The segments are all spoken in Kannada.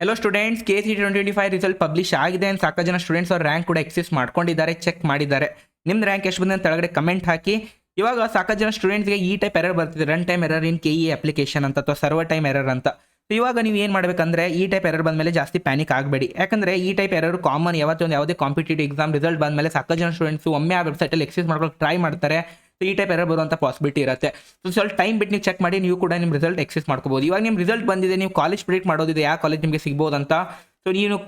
Hello students, KCET 2025 result publish ಆಗಿದೆ ಅಂತ ಸಾಕಷ್ಟು ಜನ ಸ್ಟೂಡೆಂಟ್ಸ್ ಅವ್ರ ರ್ಯಾಂಕ್ ಕೂಡ ಎಕ್ಸೆಸ್ ಮಾಡ್ಕೊಂಡಿದ್ದಾರೆ, ಚೆಕ್ ಮಾಡಿದ್ದಾರೆ. ನಿಮ್ದು ರ್ಯಾಂಕ್ ಎಷ್ಟು ಬಂದಿದೆ ಅಂತ ಕೆಳಗಡೆ ಕಮೆಂಟ್ ಹಾಕಿ. ಇವಾಗ ಸಾಕಷ್ಟು ಜನ ಸ್ಟೂಡೆಂಟ್ಸ್ಗೆ ಈ ಟೈಪ್ ಎರರ್ ಬರ್ತಿದೆ, ರನ್ ಟೈಮ್ ಎರರ್ ಇನ್ KE ಅಪ್ಲಿಕೇಶನ್ ಅಂತ ಅಥವಾ ಸರ್ವರ್ ಟೈಮ್ ಎರರ್ ಅಂತ. ಸೊ ಇವಾಗ ನೀವು ಏನು ಮಾಡಬೇಕಂದ್ರೆ ಈ ಟೈಪ್ ಎರರ್ ಬಂದಮೇಲೆ ಜಾಸ್ತಿ ಪ್ಯಾನಿಕ್ ಆಗಬೇಡಿ. ಯಾಕಂದರೆ ಈ ಟೈಪ್ ಎರರ್ ಕಾಮನ್. ಯಾವುದೇ ಕಾಂಪಿಟೇಟಿವ್ ಎಕ್ಸಾಮ್ ರಿಸಲ್ಟ್ ಬಂದಮೇಲೆ ಸಾಕಷ್ಟು ಜನ ಸ್ಟೂಡೆಂಟ್ಸು ಒಮ್ಮೆ ಆ ವೆಬ್ಸೈಟಲ್ಲಿ ಎಕ್ಸೆಸ್ ಮಾಡ್ಕೊಳ್ಳೋಕೆ ಟ್ರೈ ಮಾಡ್ತಾರೆ. ಸೊ ಈ ಟೈಪ್ ಎರರ್ ಬರುವಂಥ ಪಾಸಿಬಿಲಿಟಿ ಇರುತ್ತೆ. ಸೊ ಸ್ವಲ್ಪ ಟೈಮ್ ಬಿಟ್ಟು ನೀವು ಚೆಕ್ ಮಾಡಿ, ನೀವು ಕೂಡ ನಿಮ್ಮ ರಿಸಲ್ಟ್ ಎಕ್ಸೆಸ್ ಮಾಡ್ಕೋಬೋದು. ಇವಾಗ ನಿಮ್ಮ ರಿಸಲ್ಟ್ ಬಂದಿದೆ, ನೀವು ಕಾಲೇಜ್ ಪ್ರಿಡಿಕ್ಟ್ ಮಾಡೋದಿದೆ, ಯಾವ ಕಾಲೇಜ್ ನಿಮಗೆ ಸಿಗ್ಬೋದು ಅಂತ. ಸೊ ನೀವು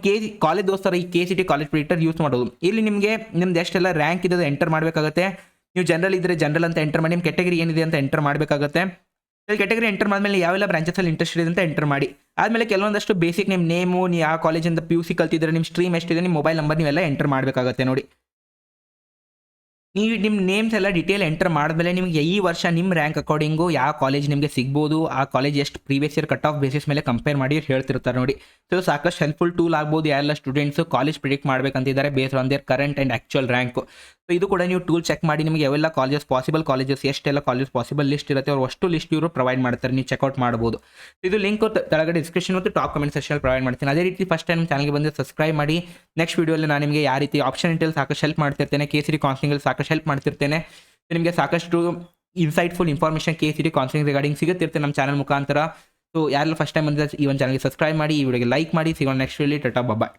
ಕಾಲೇಜ್ ದೋಸ್ತರ ಈ KCET ಕಾಲೇಜ್ ಪ್ರಿಡಿಕ್ಟರ್ ಯೂಸ್ ಮಾಡೋದು. ಇಲ್ಲಿ ನಿಮಗೆ ನಿಮ್ದು ಎಷ್ಟೆಲ್ಲ ರ್ಯಾಂಕ್ ಇದೆ ಎಂಟರ್ ಮಾಡಬೇಕಾಗುತ್ತೆ. ನೀವು ಜನರಲ್ ಇದ್ದರೆ ಜನರಲ್ ಅಂತ ಎಂಟರ್ ಮಾಡಿ, ನಿಮ್ಮ ಕೆಟಗರಿ ಏನಿದೆ ಅಂತ ಎಂಟರ್ ಮಾಡಬೇಕಾಗುತ್ತೆ. ಕೆಟಗರಿ ಎಂಟರ್ ಮಾಡಿದ್ಮೇಲೆ ಯಾವೆಲ್ಲ ಬ್ರಾಂಚಸಲ್ಲಿ ಇಂಟ್ರೆಸ್ಟ್ ಇದೆ ಅಂತ ಎಂಟರ್ ಮಾಡಿ. ಆದಮೇಲೆ ಕೆಲವೊಂದಷ್ಟು ಬೇಸಿಕ್ ನಿಮ್ಮ ನೇಮು, ನೀವು ಯಾವ ಕಾಲೇಜಿಂದ PUC ಕಲ್ತಿದ್ರೆ, ನಿಮ್ಮ ಸ್ಟ್ರೀಮ್ ಎಷ್ಟಿದೆ, ನಿಮ್ಮ ಮೊಬೈಲ್ ನಂಬರ್ ನೀವೆಲ್ಲ ಎಂಟರ್ ಮಾಡಬೇಕಾಗುತ್ತೆ. ನೋಡಿ, ನೀವು ನಿಮ್ಮ ನೇಮ್ಸ್ ಎಲ್ಲ ಡೀಟೇಲ್ ಎಂಟರ್ ಮಾಡಿದ್ಮೇಲೆ ನಿಮಗೆ ಈ ವರ್ಷ ನಿಮ್ಮ ರ್ಯಾಂಕ್ ಅಕಾರ್ಡಿಂಗು ಯಾವ ಕಾಲೇಜ್ ನಿಮಗೆ ಸಿಗ್ಬೋದು, ಆ ಕಾಲೇಜ್ ಎಷ್ಟು previous year cut off basis ಮೇಲೆ ಕಂಪೇರ್ ಮಾಡಿ ಹೇಳ್ತಿರ್ತಾರೆ ನೋಡಿ. ಸೊ ಸಾಕಷ್ಟು ಹೆಲ್ಪ್ಫುಲ್ ಟೂಲ್ ಆಗ್ಬೋದು. ಯಾರೆಲ್ಲ ಸ್ಟೂಡೆಂಟ್ಸು ಕಾಲೇಜ್ ಪ್ರಿಡಿಕ್ಟ್ ಮಾಡಬೇಕಂತಿದ್ದಾರೆ based on their current and actual rank. So ಇದು ಕೂಡ ನೀವು ಟೂಲ್ ಚೆಕ್ ಮಾಡಿ, ನಿಮಗೆ ಯಾವೆಲ್ಲ ಕಾಲೇಜಸ್ ಪಾಸಿಬಲ್ ಕಾಲೇಜಸ್, ಎಷ್ಟೆಲ್ಲ ಕಾಲೇಜ್ ಪಾಸಿಬಲ್ ಲಿಸ್ಟ್ ಇರುತ್ತೆ, ಅವ್ರು ಅಷ್ಟು ಲಿಸ್ಟ್ ಇವರು ಪ್ರೊವೈಡ್ ಮಾಡ್ತಾರೆ, ನೀವು ಚೆಕ್ಔಟ್ ಮಾಡ್ಬೋದು. ಇದು ಲಿಂಕ್ ತೆಳಗಡೆ ಡಿಸ್ಕ್ರಿಪ್ಷನ್ ಮತ್ತು ಟಾಪ್ ಕಮೆಂಟ್ ಸೆಕ್ಷನ್ ಪ್ರೊವೈಡ್ ಮಾಡ್ತೀನಿ. ಅದೇ ರೀತಿ ಫಸ್ಟ್ ಟೈಮ್ ಚಾನಲ್ಗೆ ಬಂದು ಸಬ್ಸ್ಕ್ರೈಬ್ ಮಾಡಿ. ನೆಕ್ಸ್ಟ್ ವೀಡಿಯೋಲಿ ನಾನು ನಿಮಗೆ ಯಾವ ರೀತಿ ಆಪ್ಷನ್ ಇಂಟೆಲ್ ಸಾಕಷ್ಟು ಹೆಲ್ಪ್ ಮಾಡ್ತಿರ್ತೇನೆ, KCET ಕೌನ್ಸಿಲಿಂಗಲ್ಲಿ ಸಾಕಷ್ಟು ಹೆಲ್ಪ್ ಮಾಡ್ತಿರ್ತೇನೆ. ನಿಮಗೆ ಸಾಕಷ್ಟು insightful information KCET counselling regarding ಸಿಗುತ್ತಿರುತ್ತೆ ನಮ್ಮ ಚಾನಲ್ ಮುಖಾಂತರ. ಸೊ ಯಾರೆಲ್ಲ ಫಸ್ಟ್ ಟೈಮ್ ಬಂದಿದೆ ಈ ಒಂದು ಚಾನಲ್ಗೆ ಸಬ್ಸ್ಕ್ರೈಬ್ ಮಾಡಿ, ಈ ವಿಡಿಯೋಗೆ ಲೈಕ್ ಮಾಡಿ. ಸಿಗೋಣ ನೆಕ್ಸ್ಟ್ ವೀಡಿಯೋಲಿ. ಟಾಟಾ ಬಾಯ್.